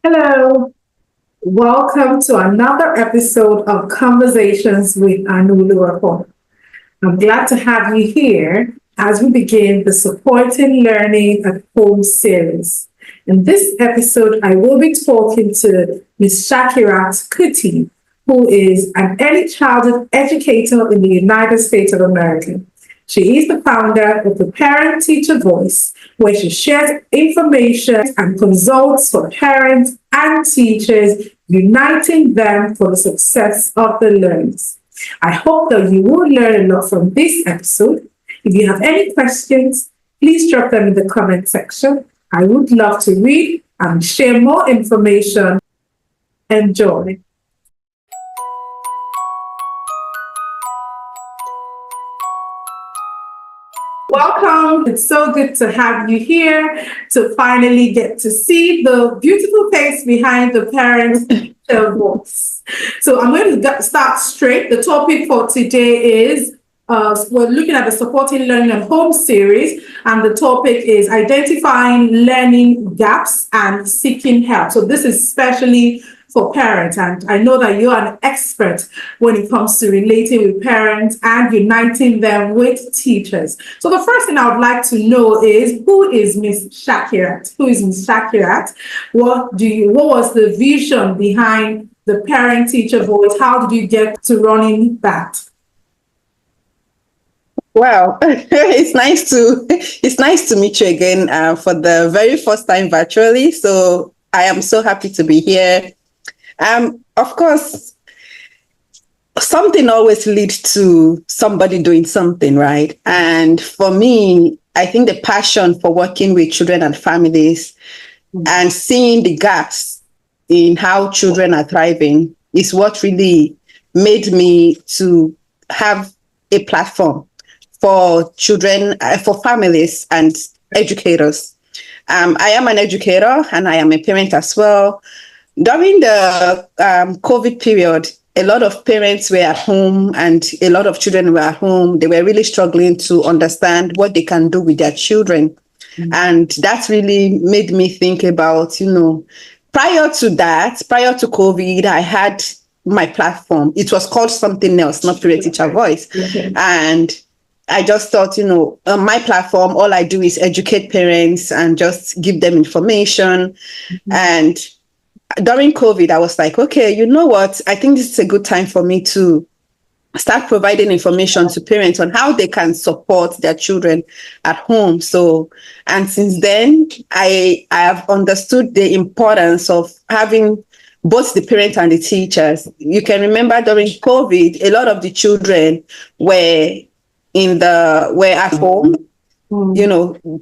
Hello, welcome to another episode of Conversations with Anulu. I'm glad to have you here as we begin the Supporting Learning at Home series. In this episode, I will be talking to Ms. Sakirat Kuti, who is an early childhood educator in the United States of America. She is the founder of the Parent Teacher Voice, where she shares information and consults for parents and teachers, uniting them for the success of the learners. I hope that you will learn a lot from this episode. If you have any questions, please drop them in the comment section. I would love to read and share more information. Enjoy. Welcome. It's so good to have you here to finally get to see the beautiful face behind the Parent Teacher Voice. So I'm going to start straight. The topic for today is we're looking at the Supporting Learning at Home series, and the topic is identifying learning gaps and seeking help. So this is especially for parents, and I know that you're an expert when it comes to relating with parents and uniting them with teachers. So the first thing I would like to know is, who is Ms. Sakirat? Who is Ms. Sakirat? What was the vision behind the Parent Teacher Voice? How did you get to running that? Wow, it's nice to meet you again for the very first time virtually. So I am so happy to be here. Of course, something always leads to somebody doing something, right? And for me, I think the passion for working with children and families and seeing the gaps in how children are thriving is what really made me to have a platform for children, for families and educators. I am an educator and I am a parent as well. During the COVID period, a lot of parents were at home and a lot of children were at home. They were really struggling to understand what they can do with their children. Mm-hmm. And that really made me think about, prior to COVID, I had my platform. It was called something else, not Parent Teacher Voice. Okay. And I just thought, on my platform, all I do is educate parents and just give them information. Mm-hmm. And during COVID, I was like, okay, you know what? I think this is a good time for me to start providing information to parents on how they can support their children at home. So, and since then, I have understood the importance of having both the parents and the teachers. You can remember during COVID, a lot of the children were at home,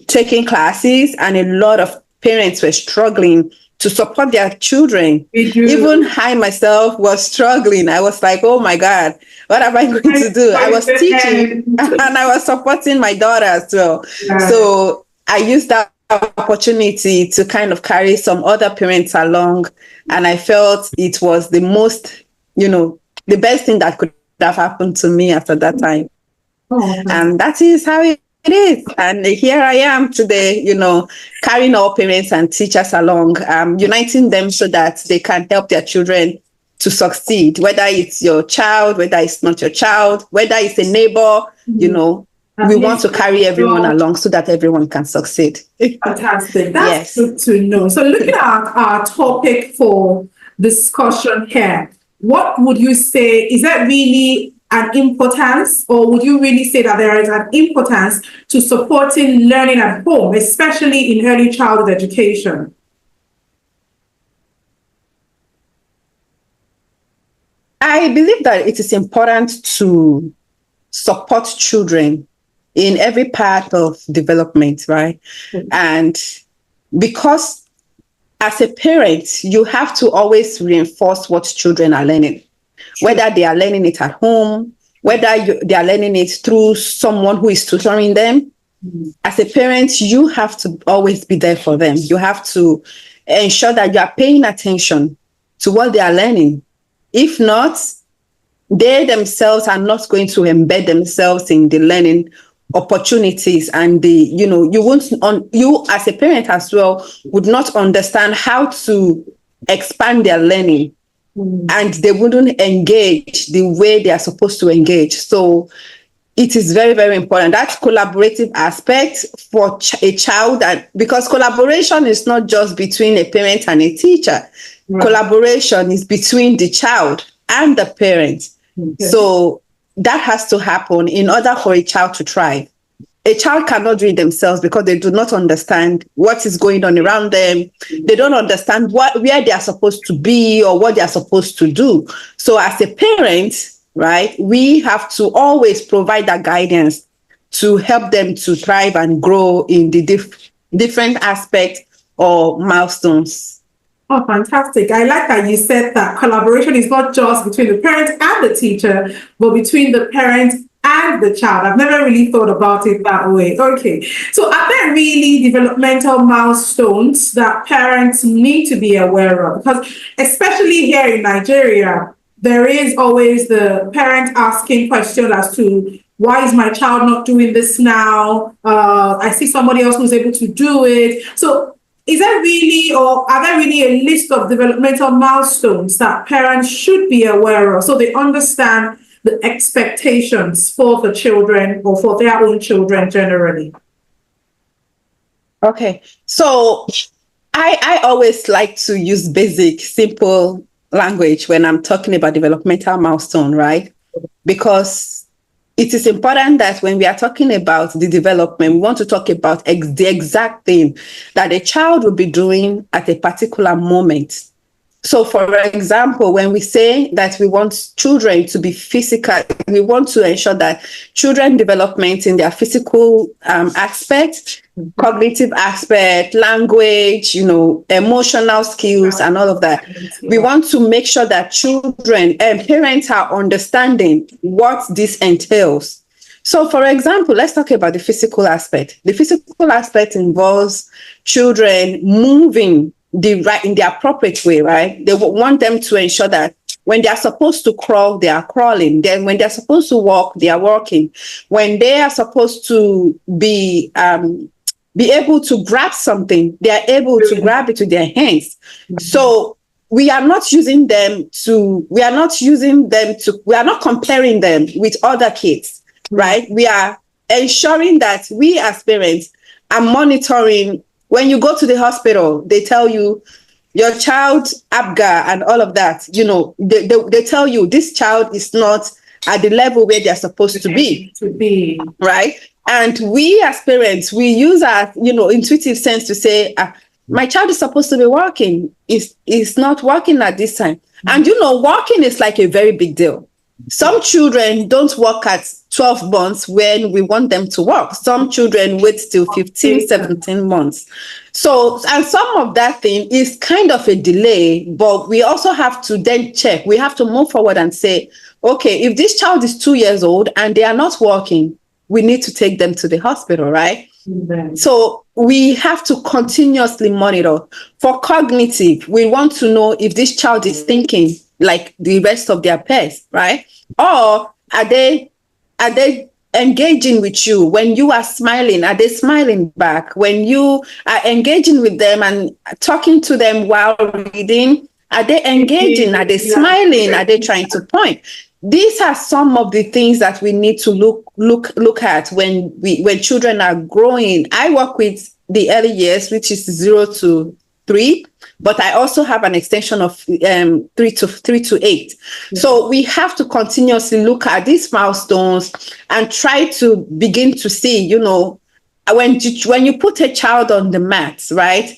taking classes, and a lot of parents were struggling to support their children. Even I myself was struggling. I was like, oh my God, what am I going to do? I was teaching and I was supporting my daughter as well. Yeah. So I used that opportunity to kind of carry some other parents along. And I felt it was the most, the best thing that could have happened to me after that time. Oh, and that is how it is. And here I am today, carrying all parents and teachers along, uniting them so that they can help their children to succeed, whether it's your child, whether it's not your child, whether it's a neighbor, we want to carry everyone along so that everyone can succeed. Fantastic. That's good to know. So looking at our topic for discussion here, what would you say, is that really an importance, or would you really say that there is an importance to supporting learning at home, especially in early childhood education? I believe that it is important to support children in every part of development, right? Mm-hmm. And because as a parent, you have to always reinforce what children are learning. Whether they are learning it at home, whether they are learning it through someone who is tutoring them. Mm-hmm. As a parent, you have to always be there for them. You have to ensure that you are paying attention to what they are learning. If not, they themselves are not going to embed themselves in the learning opportunities, and you as a parent as well would not understand how to expand their learning, and they wouldn't engage the way they are supposed to engage. So it is very, very important. That collaborative aspect for a child, and because collaboration is not just between a parent and a teacher. Right. Collaboration is between the child and the parent. Okay. So that has to happen in order for a child to thrive. A child cannot do it themselves because they do not understand what is going on around them. They don't understand where they are supposed to be or what they are supposed to do. So as a parent, right, we have to always provide that guidance to help them to thrive and grow in the different aspects or milestones. Oh, fantastic. I like that you said that collaboration is not just between the parent and the teacher, but between the parent and the child. I've never really thought about it that way. Okay. So are there really developmental milestones that parents need to be aware of? Because especially here in Nigeria, there is always the parent asking questions as to, why is my child not doing this now? I see somebody else who's able to do it. So is there really, or are there really a list of developmental milestones that parents should be aware of so they understand the expectations for the children or for their own children generally? Okay, so I always like to use basic, simple language when I'm talking about developmental milestone, right? Because it is important that when we are talking about the development, we want to talk about the exact thing that a child will be doing at a particular moment. So, for example, when we say that we want children to be physical, we want to ensure that children development in their physical aspect, cognitive aspect, language, emotional skills, and all of that. We want to make sure that children and parents are understanding what this entails. So, for example, let's talk about the physical aspect. The physical aspect involves children moving in the appropriate way, right? They want them to ensure that when they are supposed to crawl, they are crawling. Then when they're supposed to walk, they are walking. When they are supposed to be able to grab something, they are able to grab it with their hands. So we are not comparing them with other kids, right? We are ensuring that we as parents are monitoring. When you go to the hospital, they tell you your child ABGA and all of that, they tell you this child is not at the level where they're supposed to be. Right? And we as parents, we use our, intuitive sense to say, my child is supposed to be walking. It's not walking at this time. And, walking is like a very big deal. Some children don't walk at 12 months when we want them to walk. Some children wait till 15, 17 months. So, and some of that thing is kind of a delay, but we also have to then check. We have to move forward and say, okay, if this child is 2 years old and they are not walking, we need to take them to the hospital, right? Mm-hmm. So we have to continuously monitor. For cognitive, we want to know if this child is thinking like the rest of their peers, right? Or are they engaging with you? When you are smiling, are they smiling back? When you are engaging with them and talking to them while reading, are they engaging? Are they smiling? Are they trying to point? These are some of the things that we need to look at when children are growing. I work with the early years, which is 0 to 3, but I also have an extension of 3 to 8. Mm-hmm. So we have to continuously look at these milestones and try to begin to see, when you put a child on the mat, right,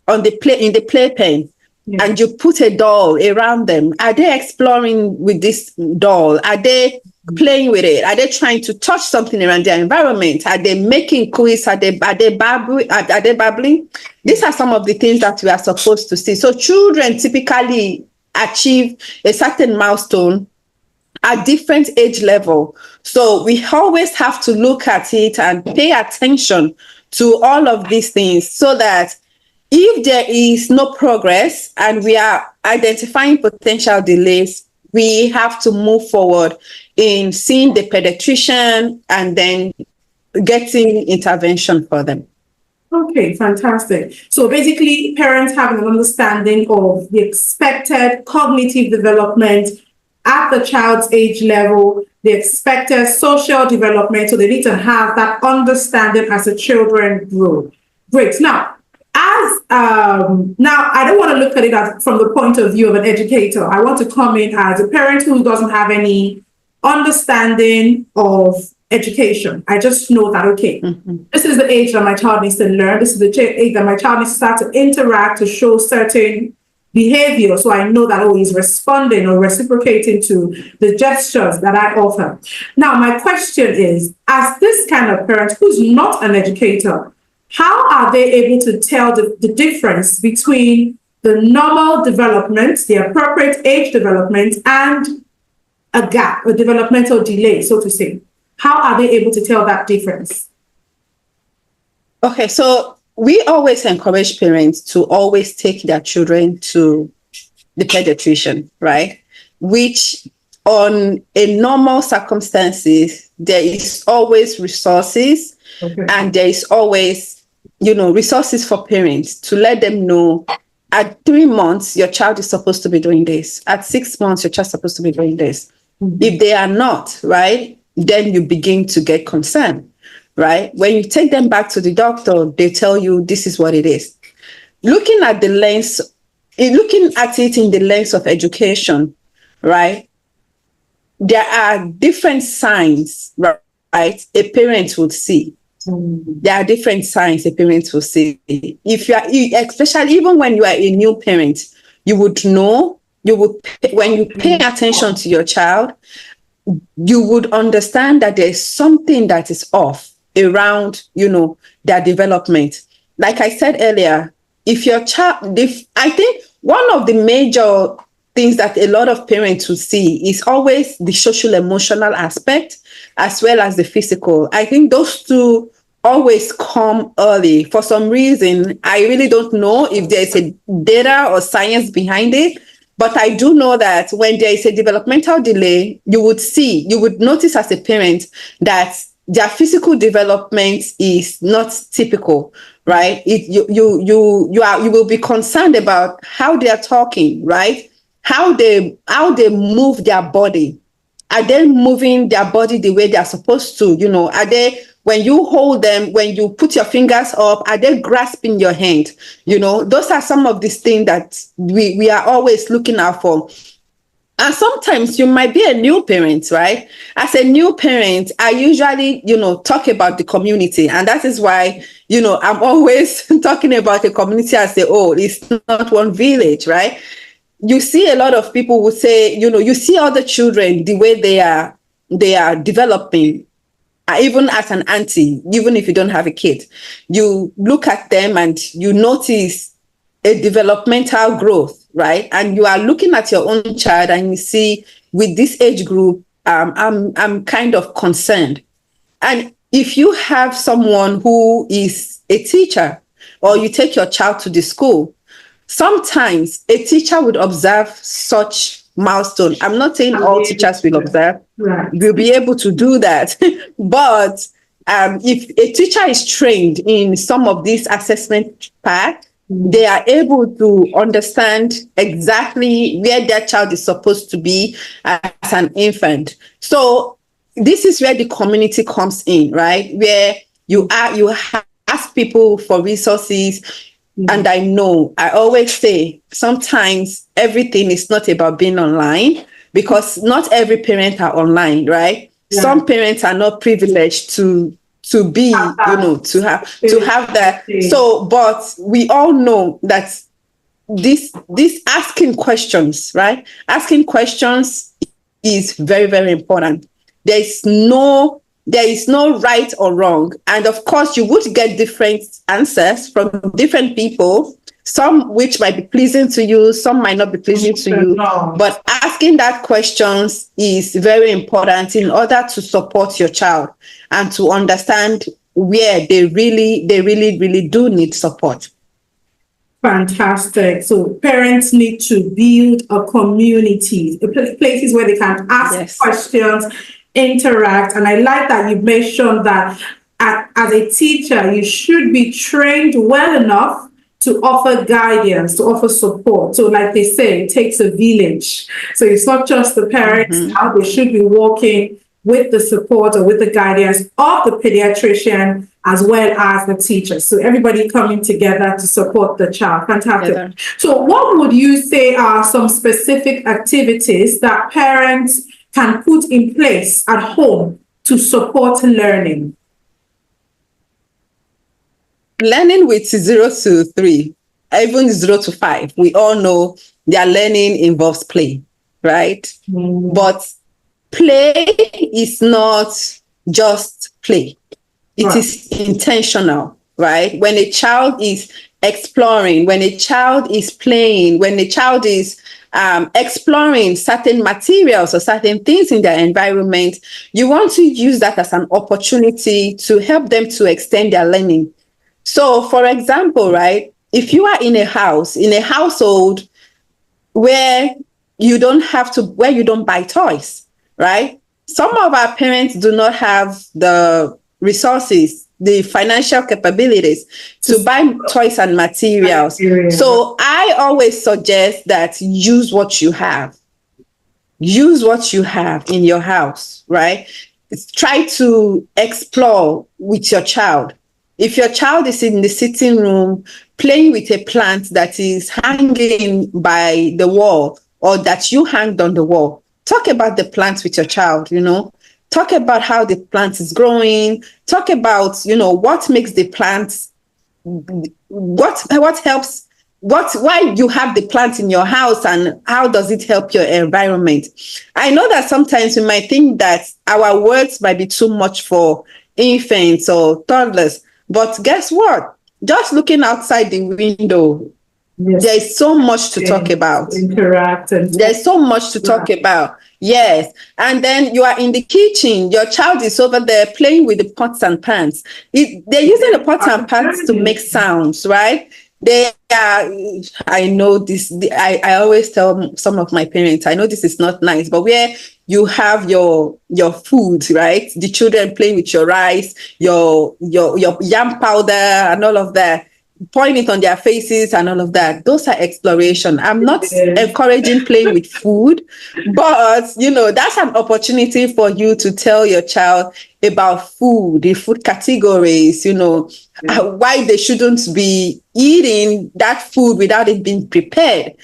in the playpen, yeah, and you put a doll around them, are they exploring with this doll? Are they playing with it? Are they trying to touch something around their environment? Are they making quiz? Are they babbling? These are some of the things that we are supposed to see. So children typically achieve a certain milestone at different age level. So we always have to look at it and pay attention to all of these things so that if there is no progress and we are identifying potential delays, we have to move forward in seeing the pediatrician and then getting intervention for them. Okay, fantastic. So basically, parents have an understanding of the expected cognitive development at the child's age level, the expected social development. So they need to have that understanding as the children grow. Great. Now, now I don't want to look at it from the point of view of an educator. I want to come in as a parent who doesn't have any understanding of education. I just know that, okay, this is the age that my child needs to learn. This is the age that my child needs to start to interact, to show certain behavior. So I know that, oh, he's responding or reciprocating to the gestures that I offer. Now, my question is, as this kind of parent who's not an educator, how are they able to tell the difference between the normal development, the appropriate age development, and a gap, a developmental delay, so to say? How are they able to tell that difference? Okay, so we always encourage parents to always take their children to the pediatrician, right? Which on a normal circumstances, there is always resources, and there is always, resources for parents to let them know at 3 months, your child is supposed to be doing this. At 6 months, your child is supposed to be doing this. If they are not, right, then you begin to get concerned, right? When you take them back to the doctor, they tell you this is what it is. Looking at it in the lens of education, right? There are different signs, right? A parent would see. There are different signs a parent will see. Especially even when you are a new parent, you would know. When you pay attention to your child, you would understand that there is something that is off around, their development. Like I said earlier, I think one of the major things that a lot of parents will see is always the social emotional aspect as well as the physical. I think those two always come early. For some reason, I really don't know if there's a data or science behind it. But I do know that when there is a developmental delay, you would notice as a parent that their physical development is not typical, right? You will be concerned about how they are talking, right? How they move their body. Are they moving their body the way they are supposed to? Are they, when you hold them, when you put your fingers up, are they grasping your hand? Those are some of these things that we are always looking out for. And sometimes you might be a new parent, right? As a new parent, I usually, talk about the community. And that is why, I'm always talking about the community as a whole. It's not one village, right? You see a lot of people who say, you see other children, the way they are developing. Even as an auntie, even if you don't have a kid, you look at them and you notice a developmental growth, right? And you are looking at your own child and you see with this age group, I'm kind of concerned. And if you have someone who is a teacher or you take your child to the school, sometimes a teacher would observe such milestone. I'm not saying all teachers will observe, will be able to do that. But if a teacher is trained in some of these assessment parts, they are able to understand exactly where their child is supposed to be as an infant. So this is where the community comes in, right? Where you ask people for resources. And I always say, sometimes everything is not about being online, because not every parent are online, right? Yeah. Some parents are not privileged to be, to have that. So, but we all know that this asking questions, right? Asking questions is very, very important. There is no right or wrong. And of course, you would get different answers from different people, some which might be pleasing to you, some might not be pleasing to you. But asking that questions is very important in order to support your child and to understand where they really do need support. Fantastic. So parents need to build a community, places where they can ask questions, interact. And I like that you mentioned that at as a teacher, you should be trained well enough to offer guidance, to offer support. So, like they say, it takes a village. So it's not just the parents now, they should be working with the support or with the guidance of the pediatrician as well as the teachers. So everybody coming together to support the child. Fantastic. Yeah. So what would you say are some specific activities that parents can put in place at home to support learning? Learning with 0 to 3, even 0 to 5, we all know their learning involves play, right? But play is not just play. It is intentional, right? When a child is exploring, when a child is playing, when a child is exploring certain materials or certain things in their environment, you want to use that as an opportunity to help them to extend their learning. So, for example, right, if you are in a household where you don't buy toys, right? Some of our parents do not have the resources, the financial capabilities to buy toys and materials. So I always suggest that use what you have. Use what you have in your house, right? Try to explore with your child. If your child is in the sitting room playing with a plant that is hanging by the wall or that you hanged on the wall, talk about the plant with your child, Talk about how the plant is growing. Talk about, what makes the plant, what helps, why you have the plant in your house and how does it help your environment. I know that sometimes we might think that our words might be too much for infants or toddlers, but guess what? Just looking outside the window, there's so much to talk about. There's so much to talk about. Yes. And then you are in the kitchen. Your child is over there playing with the pots and pans. They're using the pots and pans to make sounds, right? I know this. I always tell some of my parents, I know this is not nice, but where you have your food, right? The children playing with your rice, your yam powder and all of that, pouring it on their faces and all of that. Those are exploration. I'm not encouraging playing with food, but that's an opportunity for you to tell your child about food, the food categories, why they shouldn't be eating that food without it being prepared.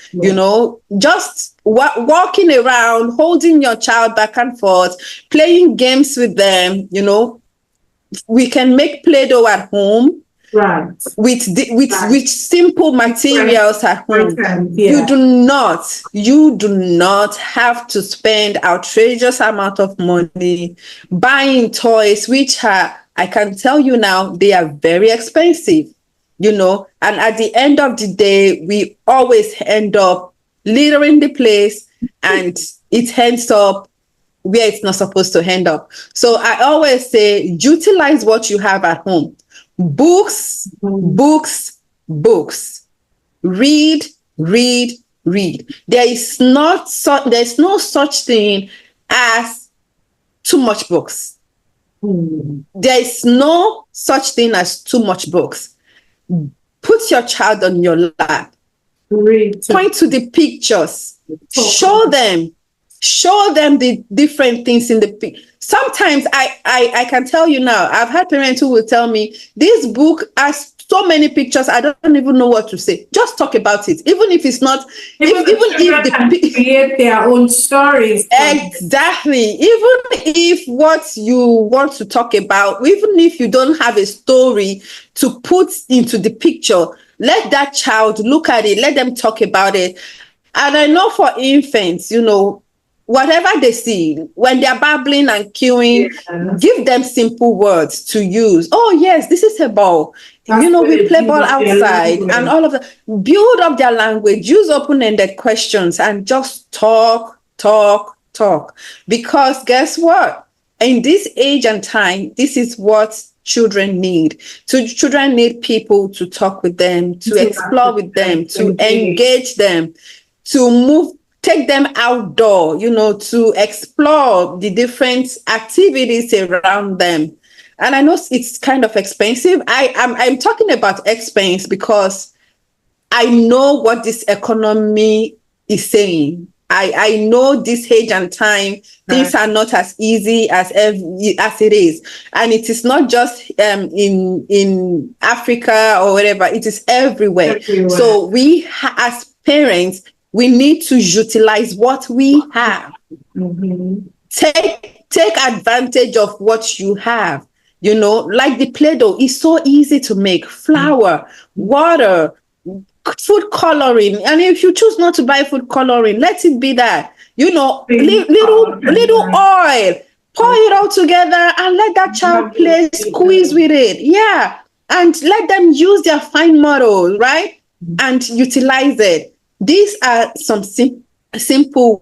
Just walking around, holding your child back and forth, playing games with them. We can make Play-Doh at home. Right. With simple materials at home. You do not have to spend outrageous amount of money buying toys, which I can tell you now, they are very expensive, and at the end of the day, we always end up littering the place and it ends up where it's not supposed to end up. So I always say, utilize what you have at home. Books. Read. There's no such thing as too much books. There's no such thing as too much books. Put your child on your lap. Point to the pictures. Show them the different things in the picture. Sometimes I can tell you now, I've had parents who will tell me, this book has so many pictures, I don't even know what to say. Just talk about it. Even if it's not, even if they create their own stories. Exactly. Even if what you want to talk about, even if you don't have a story to put into the picture, let that child look at it, let them talk about it. And I know for infants, whatever they see, when they're babbling and queuing, give them simple words to use. Oh, yes, this is a ball. We play ball outside and all of that. Build up their language, use open-ended questions and just talk. Because guess what? In this age and time, this is what children need. So children need people to talk with them, to explore with them, to engage them, to take them outdoor, to explore the different activities around them. And I know it's kind of expensive. I'm talking about expense because I know what this economy is saying. I know this age and time, things are not as easy as it is. And it is not just in Africa or wherever, it is everywhere. So we, as parents, we need to utilize what we have. Mm-hmm. Take advantage of what you have. You know, like the Play-Doh is so easy to make. Flour, water, food coloring. And if you choose not to buy food coloring, let it be that. You know, little oil. Pour it all together and let that child play, squeeze with it. Yeah. And let them use their fine model, right? And utilize it. These are some simple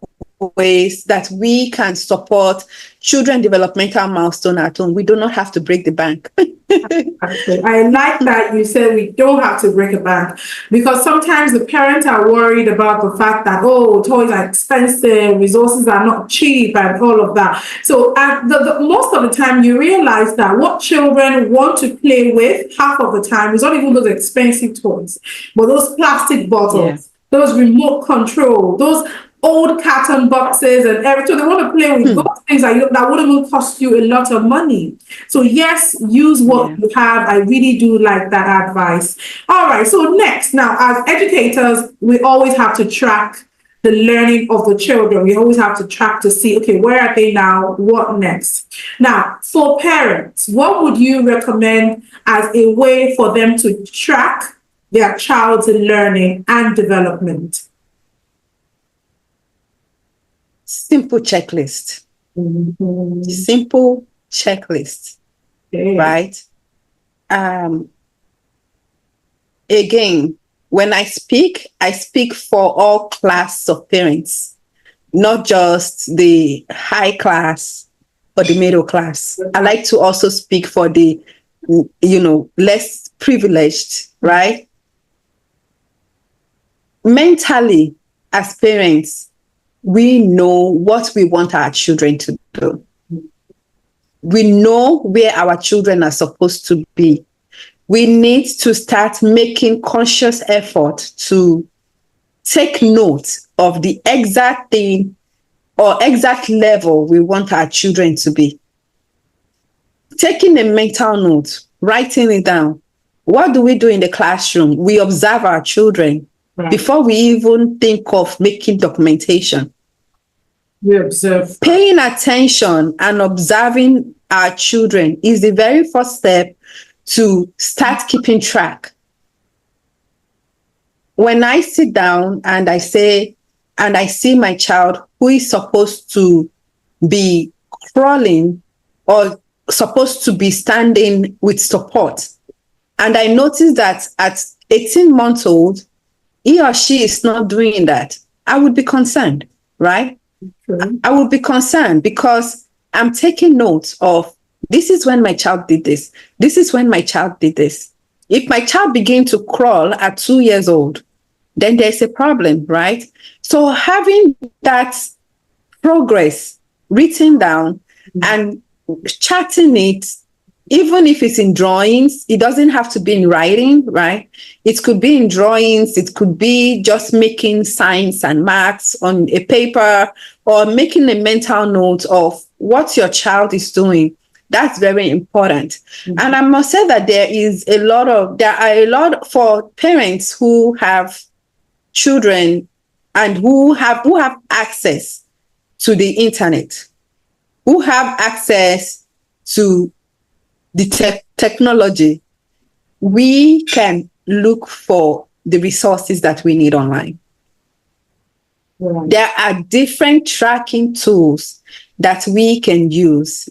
ways that we can support children developmental milestone at home. We do not have to break the bank. I like that you said we don't have to break a bank, because sometimes the parents are worried about the fact that, oh, toys are expensive, resources are not cheap, and all of that. So most of the time you realize that what children want to play with half of the time is not even those expensive toys, but those plastic bottles, those remote control, those old carton boxes and everything. So they want to play with those things that wouldn't even cost you a lot of money. So yes, use what you have. I really do like that advice. All right. So next, now as educators, we always have to track the learning of the children. We always have to track to see, okay, where are they now? What next? Now, for parents, what would you recommend as a way for them to track their child's learning and development? Simple checklist. Mm-hmm. Simple checklist. Right? Again, when I speak for all class of parents, not just the high class or the middle class. I like to also speak for the, less privileged, right? Mentally, as parents, we know what we want our children to do. We know where our children are supposed to be. We need to start making conscious effort to take note of the exact thing or exact level we want our children to be. Taking a mental note, writing it down. What do we do in the classroom? We observe our children before we even think of making documentation. We observe. Paying attention and observing our children is the very first step to start keeping track. When I sit down and I see my child who is supposed to be crawling or supposed to be standing with support, and I notice that at 18 months old, he or she is not doing that, I would be concerned, right? I would be concerned because I'm taking notes of, this is when my child did this. This is when my child did this. If my child began to crawl at 2 years old, then there's a problem, right? So having that progress written down and charting it, even if it's in drawings, it doesn't have to be in writing, right? It could be in drawings. It could be just making signs and marks on a paper or making a mental note of what your child is doing. That's very important. Mm-hmm. And I must say that there are a lot for parents who have children and who have access to the internet, who have access to the technology. We can look for the resources that we need online. Right. There are different tracking tools that we can use.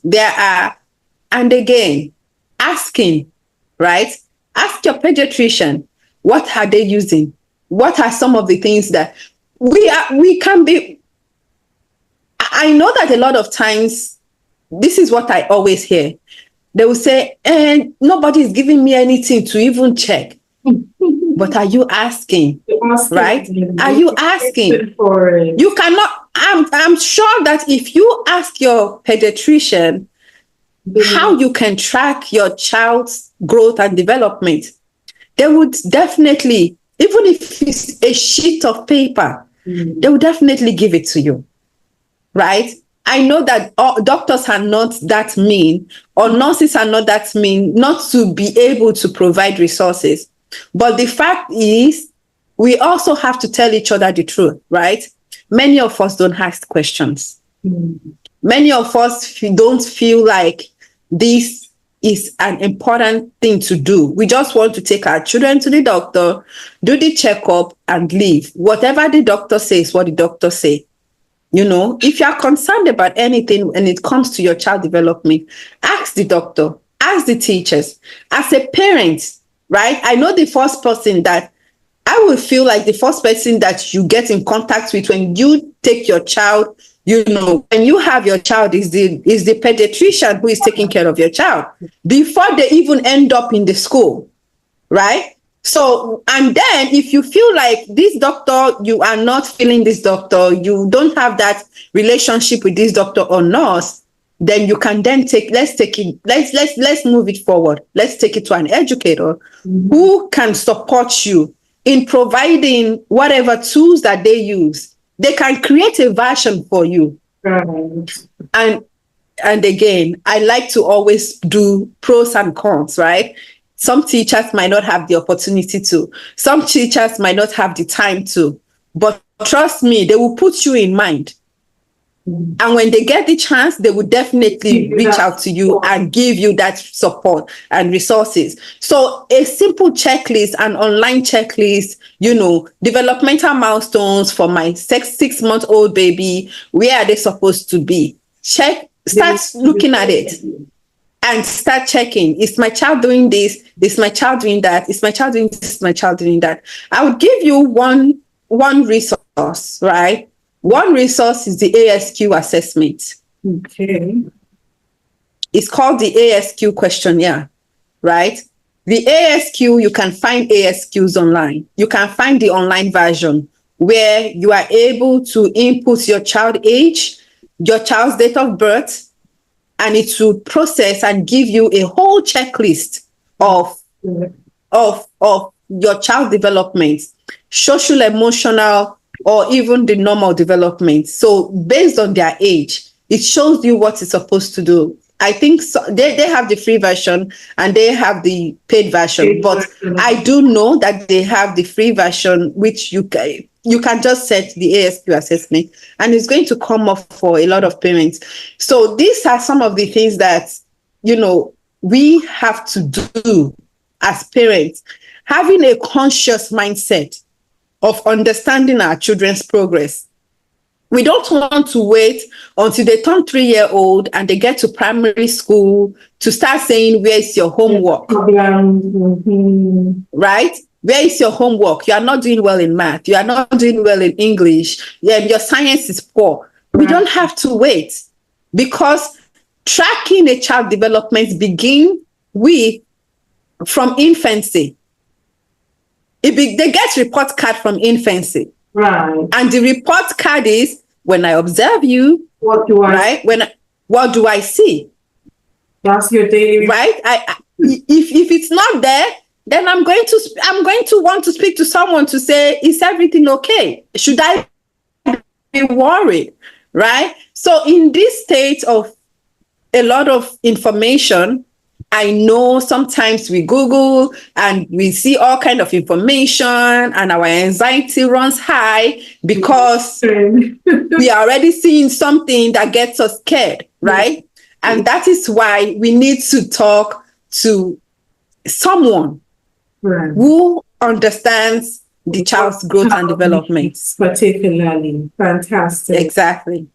And again, asking, right? Ask your pediatrician, what are they using? What are some of the things that we can be? I know that a lot of times, this is what I always hear. They will say, nobody is giving me anything to even check. But are you asking? Right? Are you asking? You cannot, I'm sure that if you ask your pediatrician, how you can track your child's growth and development, they would definitely, even if it's a sheet of paper, they would definitely give it to you, right? I know that doctors are not that mean, or nurses are not that mean not to be able to provide resources. But the fact is, we also have to tell each other the truth, right? Many of us don't ask questions. Many of us don't feel like this is an important thing to do. We just want to take our children to the doctor, do the checkup, and leave. Whatever the doctor says, what the doctor says. You know, if you are concerned about anything when it comes to your child development, ask the doctor, ask the teachers. As a parent, right? I know the first person that I will feel like the first person that you get in contact with when you take your child, you know, when you have your child is the pediatrician who is taking care of your child before they even end up in the school, right? So, and then if you feel like this doctor, you are not feeling this doctor, you don't have that relationship with this doctor or nurse, then you can then let's move it forward. Let's take it to an educator who can support you in providing whatever tools that they use. They can create a version for you. And again, I like to always do pros and cons, right? Some teachers might not have the opportunity to. Some teachers might not have the time to. But trust me, they will put you in mind. And when they get the chance, they will definitely reach out to you and give you that support and resources. So a simple checklist, an online checklist, you know, developmental milestones for my 6-month-old baby, where are they supposed to be? Start looking at it. And start checking, is my child doing this? Is my child doing that? Is my child doing this? Is my child doing that? I would give you one resource, right? One resource is the ASQ assessment. Okay. It's called the ASQ questionnaire, right? The ASQ, you can find ASQs online. You can find the online version where you are able to input your child age, your child's date of birth, and it will process and give you a whole checklist of your child development, social, emotional, or even the normal development. So based on their age, it shows you what it's supposed to do. I think they have the free version and they have the paid version, but I do know that they have the free version, which you can just set the ASQ assessment and it's going to come up for a lot of parents. So these are some of the things that, you know, we have to do as parents, having a conscious mindset of understanding our children's progress. We don't want to wait until they turn 3-year-old and they get to primary school to start saying, where's your homework? Right? Where is your homework? You are not doing well in math. You are not doing well in English. Your science is poor. We don't have to wait, because tracking a child development begins from infancy. They get report card from infancy. Right. And the report card is, when I observe you, what do I see? That's your daily. Right? If it's not there, then I'm going to want to speak to someone to say, is everything okay? Should I be worried? Right? So in this state of a lot of information, I know sometimes we Google and we see all kind of information and our anxiety runs high because we are already seeing something that gets us scared, right? And that is why we need to talk to someone who understands the child's growth and development. Particularly. Fantastic. Exactly.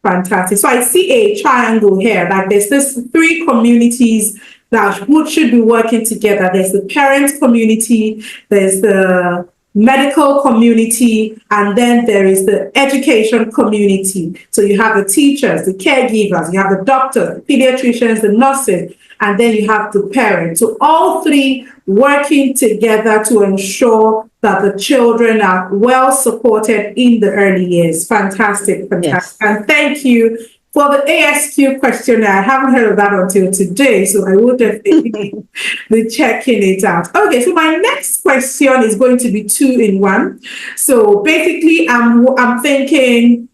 Fantastic. So I see a triangle here. Like there's this 3 communities that should be working together. There's the parent community, there's the medical community, and then there is the education community. So you have the teachers, the caregivers, you have the doctors, the pediatricians, the nurses, and then you have the parents. So all 3 working together to ensure that the children are well supported in the early years. Fantastic. Yes. And thank you For the ASQ questionnaire, I haven't heard of that until today, so I will definitely be checking it out. Okay, so my next question is going to be 2-in-1. So basically, I'm thinking,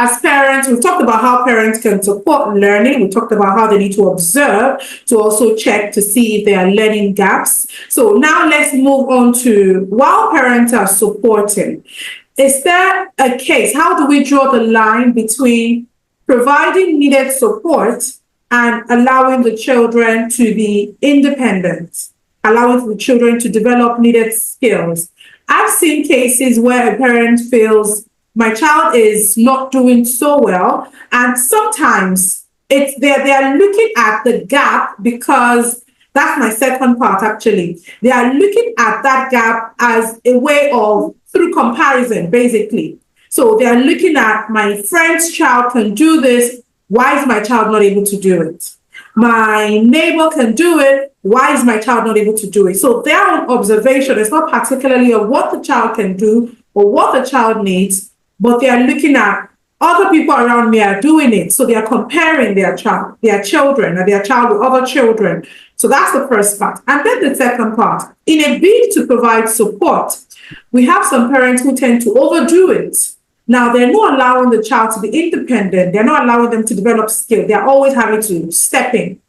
as parents, we've talked about how parents can support learning. We talked about how they need to observe to also check to see if there are learning gaps. So now let's move on to, while parents are supporting, is there a case? How do we draw the line between providing needed support and allowing the children to be independent, allowing the children to develop needed skills? I've seen cases where a parent feels my child is not doing so well, and sometimes they are looking at the gap, because that's my second part actually. They are looking at that gap as a way of, through comparison, basically. So they are looking at, my friend's child can do this, why is my child not able to do it? My neighbor can do it, why is my child not able to do it? So their own observation is not particularly of what the child can do or what the child needs, but they are looking at other people around me are doing it. So they are comparing their children, or their child with other children. So that's the first part. And then the second part, in a bid to provide support, we have some parents who tend to overdo it. Now, they're not allowing the child to be independent. They're not allowing them to develop skill. They're always having to step in.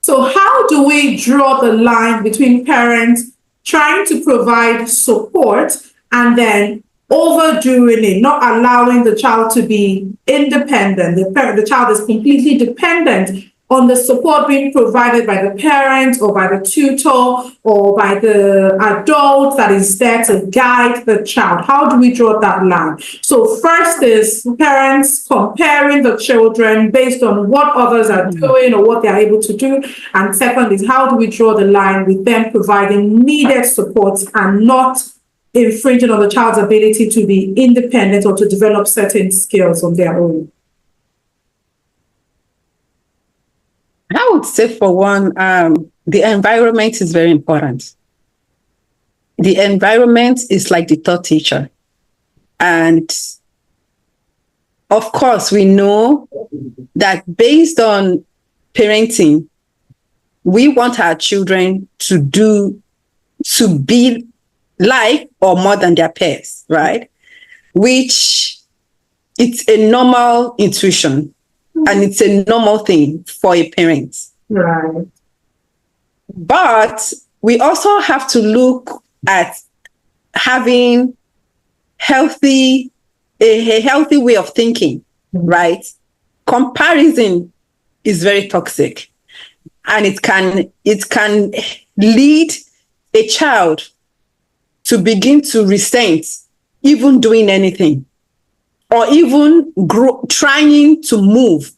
So how do we draw the line between parents trying to provide support and then overdoing it, not allowing the child to be independent? The child is completely dependent on the support being provided by the parent or by the tutor or by the adult that is there to guide the child. How do we draw that line? So first is parents comparing the children based on what others are doing or what they are able to do. And second is, how do we draw the line with them providing needed support and not infringing on the child's ability to be independent or to develop certain skills on their own? I would say, for one, the environment is very important. The environment is like the third teacher. And of course, we know that based on parenting, we want our children to be like or more than their peers, right? Which it's a normal intuition. And it's a normal thing for a parent. Right. But we also have to look at having a healthy way of thinking, right? Comparison is very toxic, and it can lead a child to begin to resent even doing anything, or even trying to move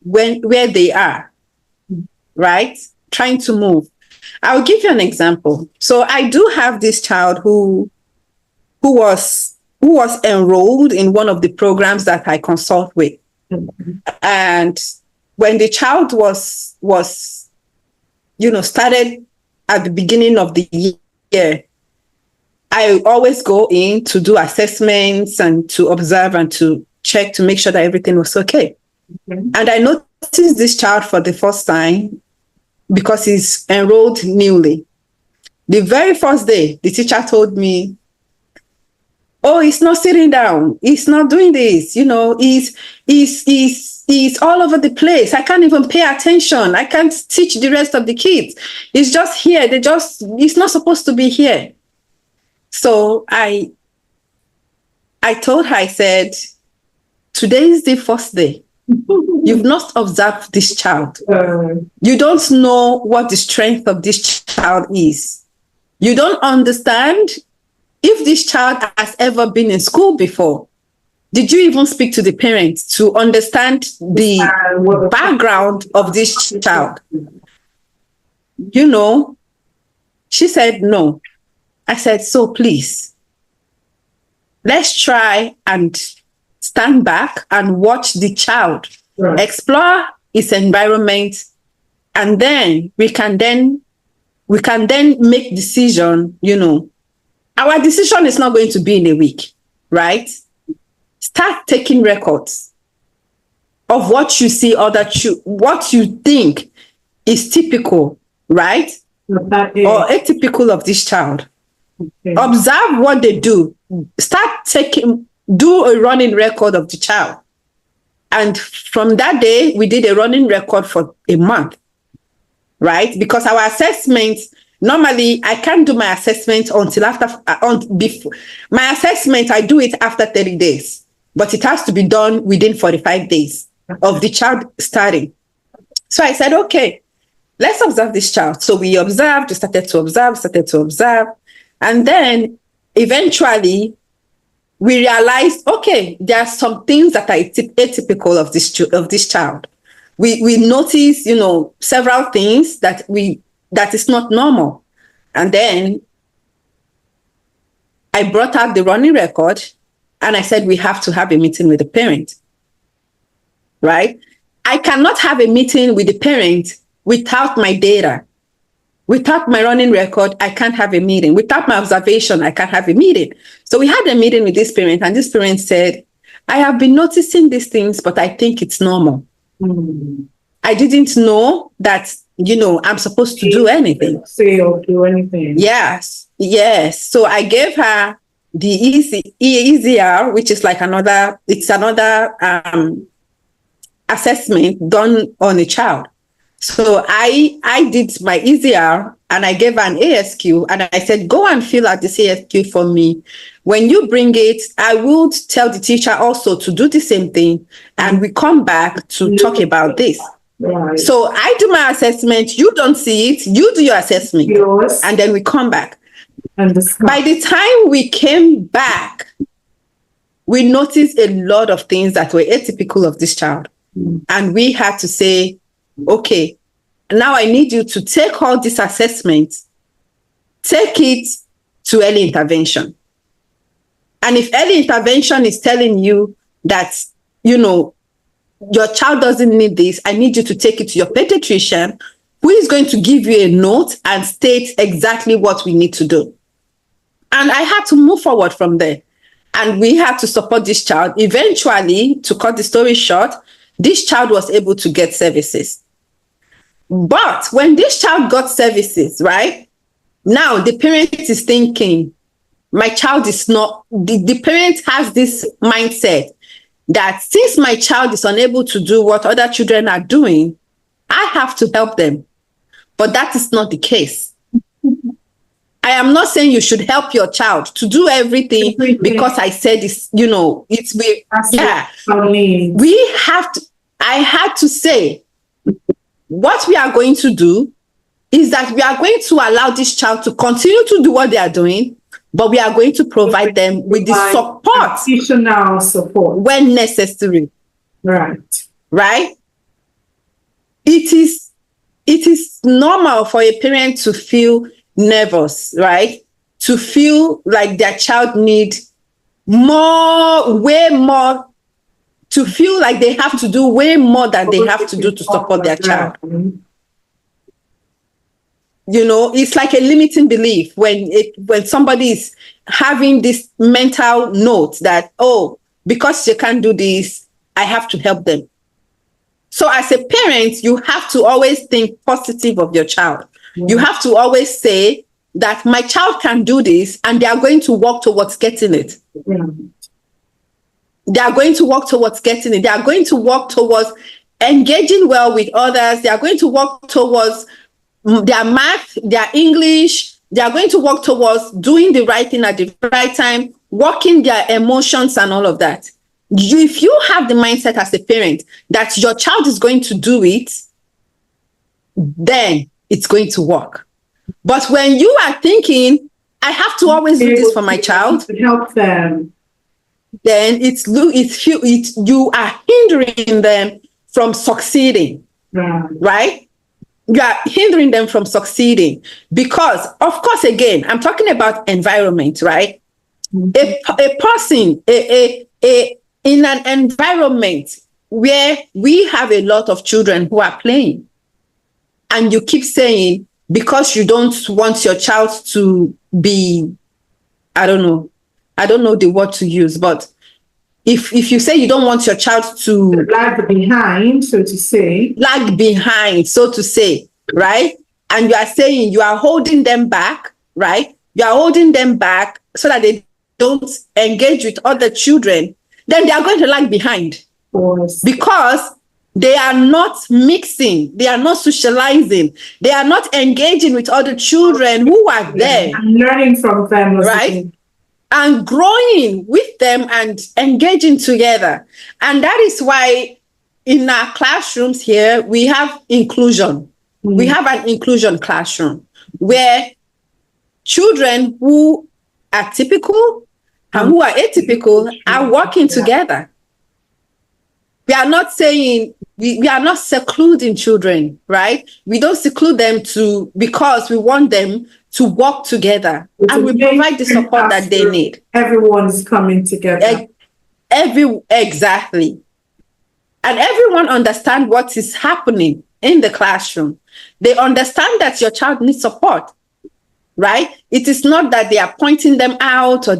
where they are, right? Trying to move. I'll give you an example. So I do have this child who was enrolled in one of the programs that I consult with. And when the child was started at the beginning of the year, I always go in to do assessments and to observe and to check to make sure that everything was okay. And I noticed this child for the first time because he's enrolled newly. The very first day, the teacher told me, "Oh, he's not sitting down. He's not doing this. He's all over the place. I can't even pay attention. I can't teach the rest of the kids. He's just here. He's not supposed to be here." So I told her, I said, "Today is the first day. You've not observed this child. You don't know what the strength of this child is. You don't understand if this child has ever been in school before. Did you even speak to the parents to understand the background of this child?" She said no. I said, "So please, let's try and stand back and watch the child, explore its environment, and then we can then make decision. Our decision is not going to be in a week, right? Start taking records. of what you see what you think is typical, right? Or atypical of this child. Okay. Observe what they do. Do a running record of the child. And from that day, we did a running record for a month, right? Because our assessment, normally I can't do my assessment before. My assessment, I do it after 30 days, but it has to be done within 45 days of the child starting. So I said, okay, let's observe this child. So we started to observe. And then eventually we realized, okay, there are some things that are atypical of this child. We noticed, several things that is not normal. And then I brought out the running record and I said, we have to have a meeting with the parent, right? I cannot have a meeting with the parent without my data. Without my running record, I can't have a meeting. Without my observation, I can't have a meeting. So we had a meeting with this parent, and this parent said, I have been noticing these things, but I think it's normal. I didn't know that, I'm supposed to do anything. Say or do anything. Yes. So I gave her the EZR, which is like another assessment done on a child. So I did my EZR and I gave her an ASQ and I said, go and fill out this ASQ for me. When you bring it, I will tell the teacher also to do the same thing. And we come back to talk about this. Right. So I do my assessment. You don't see it. You do your assessment. Yours. And then we come back. By the time we came back, we noticed a lot of things that were atypical of this child. And we had to say, okay, now I need you to take all these assessments, take it to early intervention. And if early intervention is telling you that, your child doesn't need this, I need you to take it to your pediatrician, who is going to give you a note and state exactly what we need to do. And I had to move forward from there. And we had to support this child. Eventually, to cut the story short, this child was able to get services. But when this child got services, right, now the parent is thinking, my child is not, the parent has this mindset that since my child is unable to do what other children are doing, I have to help them. But that is not the case. I am not saying you should help your child to do everything because I said this, I had to say, what we are going to do is that we are going to allow this child to continue to do what they are doing, but we are going to provide them with the support, additional support when necessary. Right? It is normal for a parent to feel nervous, right? To feel like their child needs way more, to feel like they have to do way more than they have to do to support their child. It's like a limiting belief when somebody is having this mental note that, oh, because you can't do this, I have to help them. So as a parent, you have to always think positive of your child. You have to always say that my child can do this and they are going to work towards getting it. They are going to work towards getting it. They are going to work towards engaging well with others. They are going to work towards their math, their English. They are going to work towards doing the right thing at the right time, working their emotions and all of that. If you have the mindset as a parent that your child is going to do it, then it's going to work. But when you are thinking, I have to always do this for my child, help them, then you are hindering them from succeeding, right? You are hindering them from succeeding because, of course, again, I'm talking about environment, right? A person, in an environment where we have a lot of children who are playing, and you keep saying, because you don't want your child to be, I don't know the word to use, but if you say you don't want your child to lag behind, so to say, right? And you are saying you are holding them back, right? You are holding them back so that they don't engage with other children, then they are going to lag behind. Because they are not mixing, they are not socializing, they are not engaging with other children who are there. And learning from them, right? And growing with them and engaging together. And that is why in our classrooms here, we have inclusion. We have an inclusion classroom where children who are typical and who are atypical are working together. We are not saying, we are not secluding children, right? We don't seclude them because we want them to work together, and we provide the support that they need. Everyone's coming together. Exactly. And everyone understands what is happening in the classroom. They understand that your child needs support, right? It is not that they are pointing them out or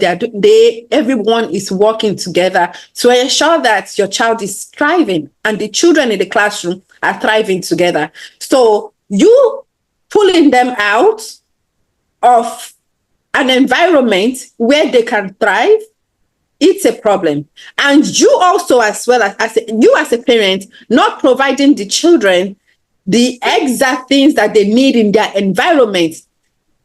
everyone is working together to ensure that your child is thriving and the children in the classroom are thriving together. So you pulling them out of an environment where they can thrive, it's a problem. And you also, as well as a parent, not providing the children the exact things that they need in their environment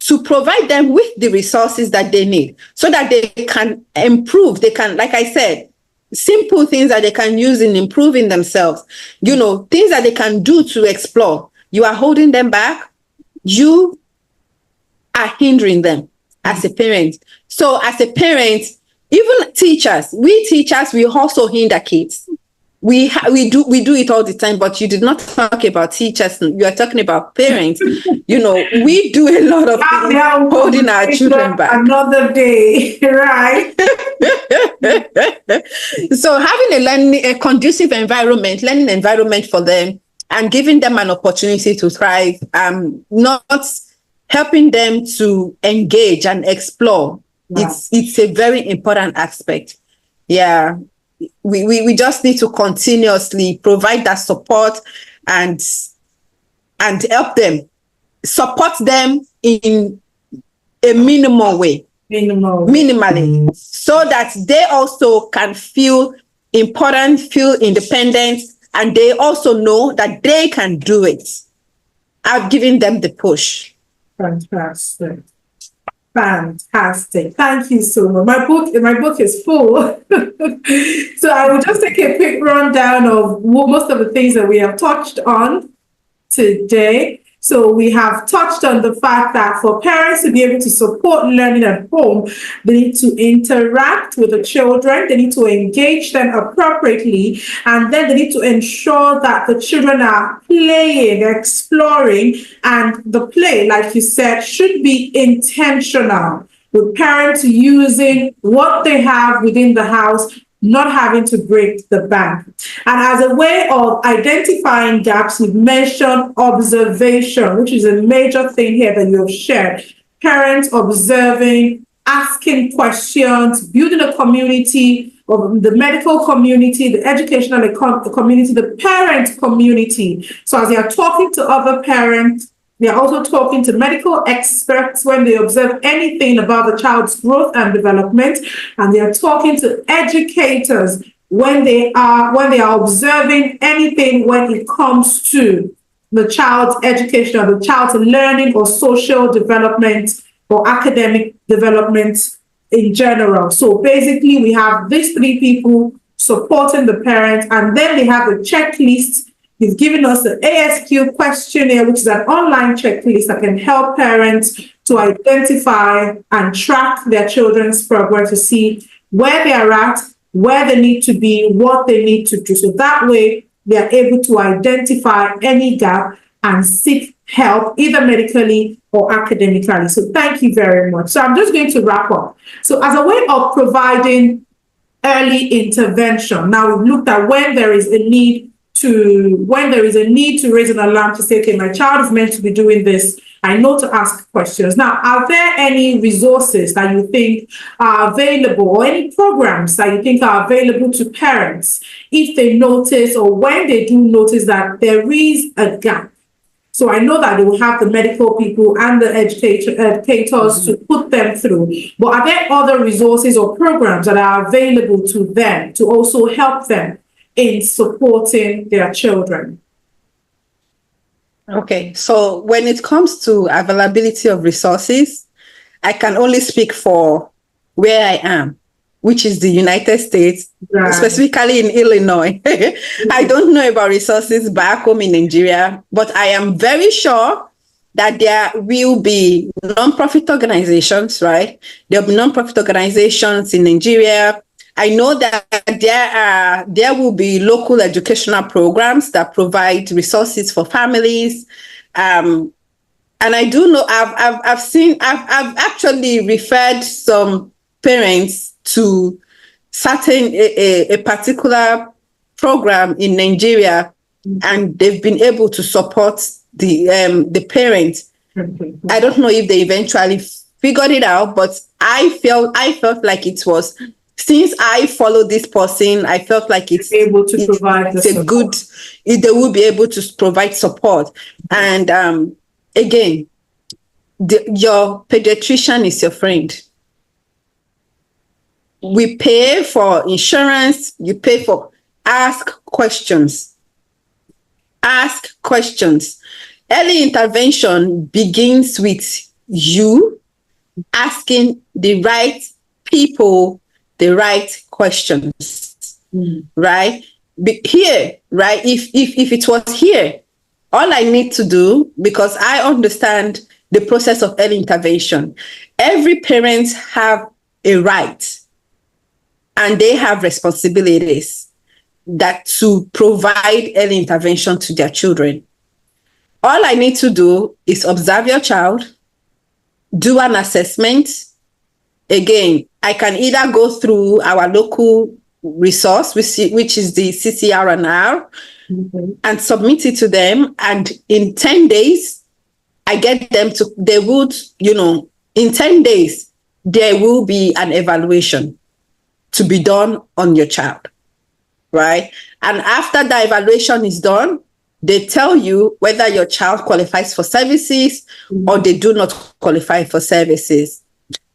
to provide them with the resources that they need so that they can improve. They can, like I said, simple things that they can use in improving themselves, things that they can do to explore. You are holding them back. You are hindering them as a parent. So as a parent, even teachers, we also hinder kids. We do it all the time, but you did not talk about teachers. You are talking about parents. We do a lot of things holding our children back. Another day, right? So having a conducive environment, learning environment for them, and giving them an opportunity to thrive, not helping them to engage and explore. Wow. It's a very important aspect. Yeah. We just need to continuously provide that support and help them, support them in a minimal way. Minimally, so that they also can feel important, feel independent, and they also know that they can do it. I've given them the push. Fantastic. Thank you so much. My book is full. So I will just take a quick rundown of most of the things that we have touched on today. So we have touched on the fact that for parents to be able to support learning at home, they need to interact with the children, they need to engage them appropriately, and then they need to ensure that the children are playing, exploring, and the play, like you said, should be intentional, with parents using what they have within the house, not having to break the bank. And as a way of identifying gaps, we've mentioned observation, which is a major thing here that you have shared. Parents observing, asking questions, building a community, of the medical community, the educational community, the parent community. So as they are talking to other parents, they are also talking to medical experts when they observe anything about the child's growth and development, and they are talking to educators when they are observing anything when it comes to the child's education or the child's learning or social development or academic development in general. So basically, we have these three people supporting the parents, and then they have a checklist. He's given us the ASQ questionnaire, which is an online checklist that can help parents to identify and track their children's progress to see where they are at, where they need to be, what they need to do. So that way, they are able to identify any gap and seek help, either medically or academically. So thank you very much. So I'm just going to wrap up. So as a way of providing early intervention, now we've looked at when there is a need to raise an alarm to say, okay, my child is meant to be doing this. I know to ask questions. Now, are there any resources that you think are available or any programs that you think are available to parents if they notice or when they do notice that there is a gap? So I know that they will have the medical people and the educators to put them through. But are there other resources or programs that are available to them to also help them in supporting their children? Okay, so when it comes to availability of resources, I can only speak for where I am, which is the United States, Right. specifically in Illinois. I don't know about resources back home in Nigeria, but I am very sure that there will be nonprofit organizations, right? There will be nonprofit organizations in Nigeria. I know that there will be local educational programs that provide resources for families. And I do know I've actually referred some parents to a particular program in Nigeria, and they've been able to support the parents. I don't know if they eventually figured it out, but I felt like it was, since I follow this person, I felt like it's able to provide it's a good, they will be able to provide support. And again, your pediatrician is your friend. We pay for insurance, you pay for, ask questions. Ask questions. Early intervention begins with you asking the right people the right questions, right? Here, right? If it was here, all I need to do, because I understand the process of early intervention, every parent have a right and they have responsibilities that to provide early intervention to their children. All I need to do is observe your child, do an assessment. Again, I can either go through our local resource, which is the CCR&R, and submit it to them. And in 10 days, I get them to, they would, in 10 days, there will be an evaluation to be done on your child, right? And after the evaluation is done, they tell you whether your child qualifies for services or they do not qualify for services.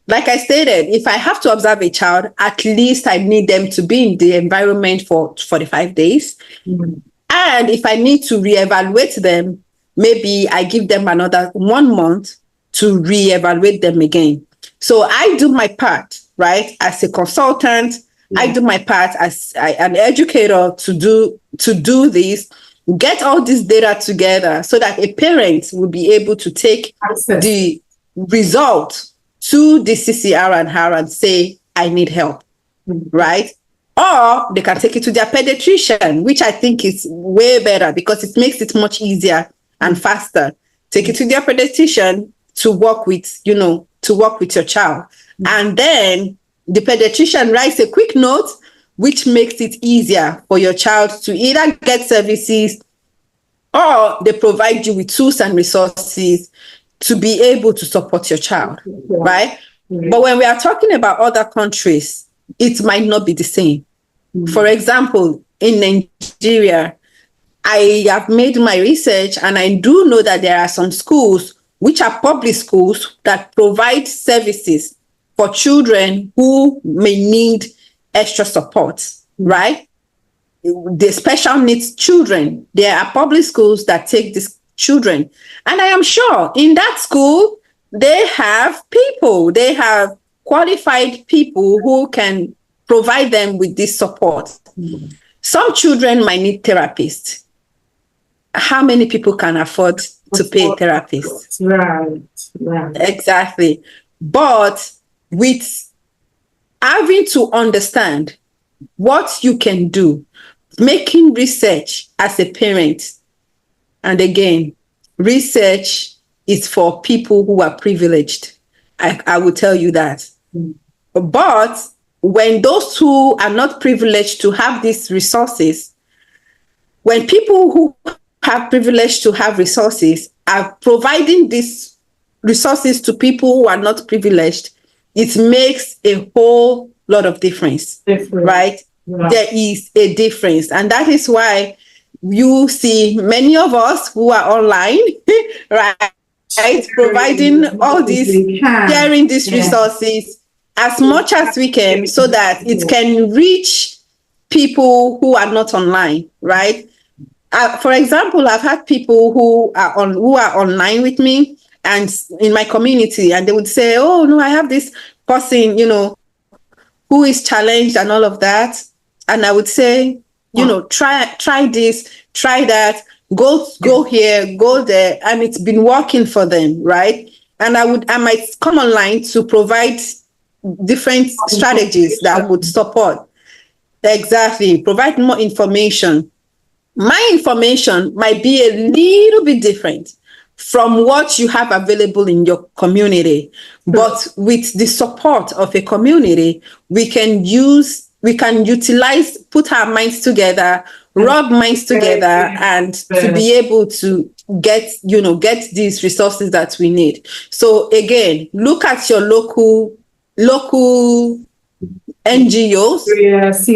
Like I stated, if I have to observe a child, at least I need them to be in the environment for 45 days. And if I need to reevaluate them, maybe I give them another 1 month to reevaluate them again. So I do my part, right? As a consultant, I do my part as an educator to do this, get all this data together so that a parent will be able to take the result to the CCR&R and say, I need help, right? Or they can take it to their pediatrician, which I think is way better because it makes it much easier and faster. Take it to their pediatrician to work with, your child. And then the pediatrician writes a quick note, which makes it easier for your child to either get services or they provide you with tools and resources to be able to support your child, right? But when we are talking about other countries, it might not be the same. For example, in Nigeria, I have made my research and I do know that there are some schools which are public schools that provide services for children who may need extra support, right? The special needs children, there are public schools that take these children. And I am sure in that school, they have qualified people who can provide them with this support. Some children might need therapists. How many people can afford to pay a therapist? Right. Exactly. But with having to understand what you can do, making research as a parent, and again, research is for people who are privileged. I will tell you that. But when those who are not privileged to have these resources, when people who have privilege to have resources are providing these resources to people who are not privileged, it makes a whole lot of difference, right? Yeah. There is a difference. And that is why you see many of us who are online, right? Providing all these, sharing these resources as much as we can so that it can reach people who are not online, right? For example, I've had people who are online with me and in my community, and they would say, "Oh no, I have this person, who is challenged and all of that," and I would say, try this, try that, go here, go there, and it's been working for them, right? And I might come online to provide different strategies that would support. Exactly, provide more information. My information might be a little bit different from what you have available in your community, but with the support of a community, we can utilize, put our minds together, rub minds together, and to be able to get these resources that we need. So again, look at your local NGOs,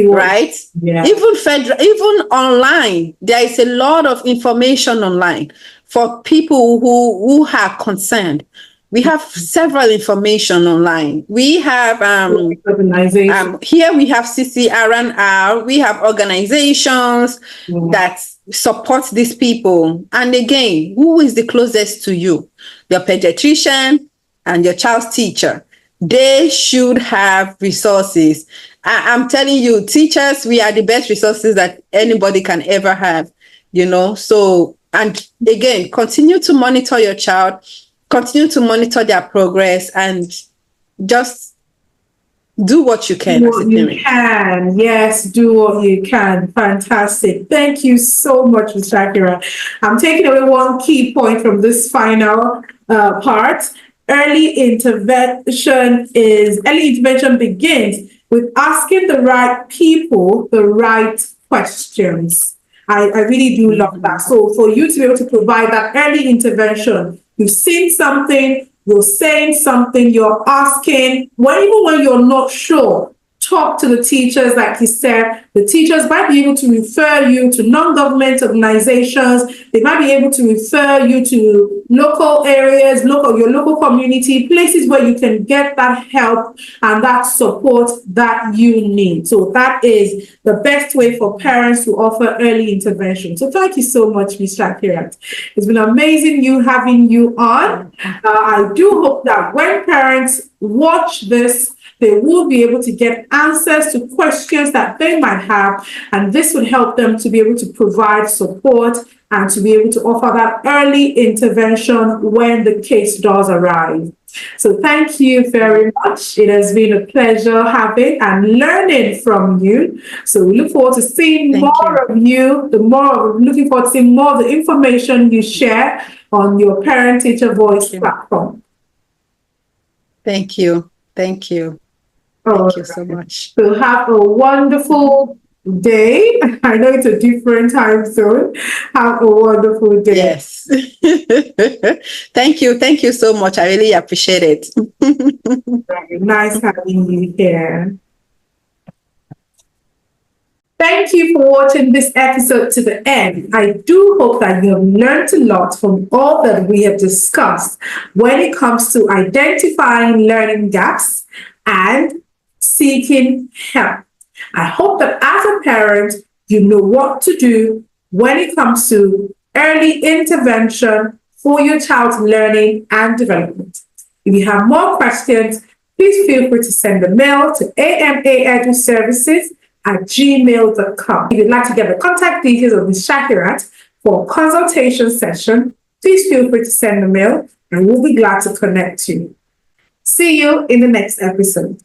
right? Yeah. Even online, there is a lot of information online for people who are concerned. We have several information online. We have here we have CCR&R. We have organizations that support these people. And again, who is the closest to you? Your pediatrician and your child's teacher. They should have resources. I'm telling you, teachers, we are the best resources that anybody can ever have, So, and again, continue to monitor your child, continue to monitor their progress, and just do what you can. Do what you can. Yes, do what you can. Fantastic. Thank you so much, Ms. Sakirat. I'm taking away one key point from this final part. Early intervention begins with asking the right people the right questions. I really do love that. So for you to be able to provide that early intervention, you've seen something, you're saying something, you're asking, even when you're not sure, talk to the teachers, like you said. The teachers might be able to refer you to non-government organizations. They might be able to refer you to local areas, your local community, places where you can get that help and that support that you need. So that is the best way for parents to offer early intervention. So thank you so much, Ms. Sakirat. It's been amazing having you on. I do hope that when parents watch this, they will be able to get answers to questions that they might have, and this would help them to be able to provide support and to be able to offer that early intervention when the case does arise. So thank you very much. It has been a pleasure having and learning from you. So we look forward to seeing more of you, looking forward to seeing more of the information you share on your Parent Teacher Voice platform. Thank you. Thank you. Thank you so much. So have a wonderful day. I know it's a different time zone. Have a wonderful day. Yes. Thank you. Thank you so much. I really appreciate it. Very nice having you here. Thank you for watching this episode to the end. I do hope that you have learned a lot from all that we have discussed when it comes to identifying learning gaps and seeking help. I hope that as a parent, you know what to do when it comes to early intervention for your child's learning and development. If you have more questions, please feel free to send a mail to amaeduservices@gmail.com. If you'd like to get the contact details of Ms. Sakirat for a consultation session, please feel free to send a mail and we'll be glad to connect you. See you in the next episode.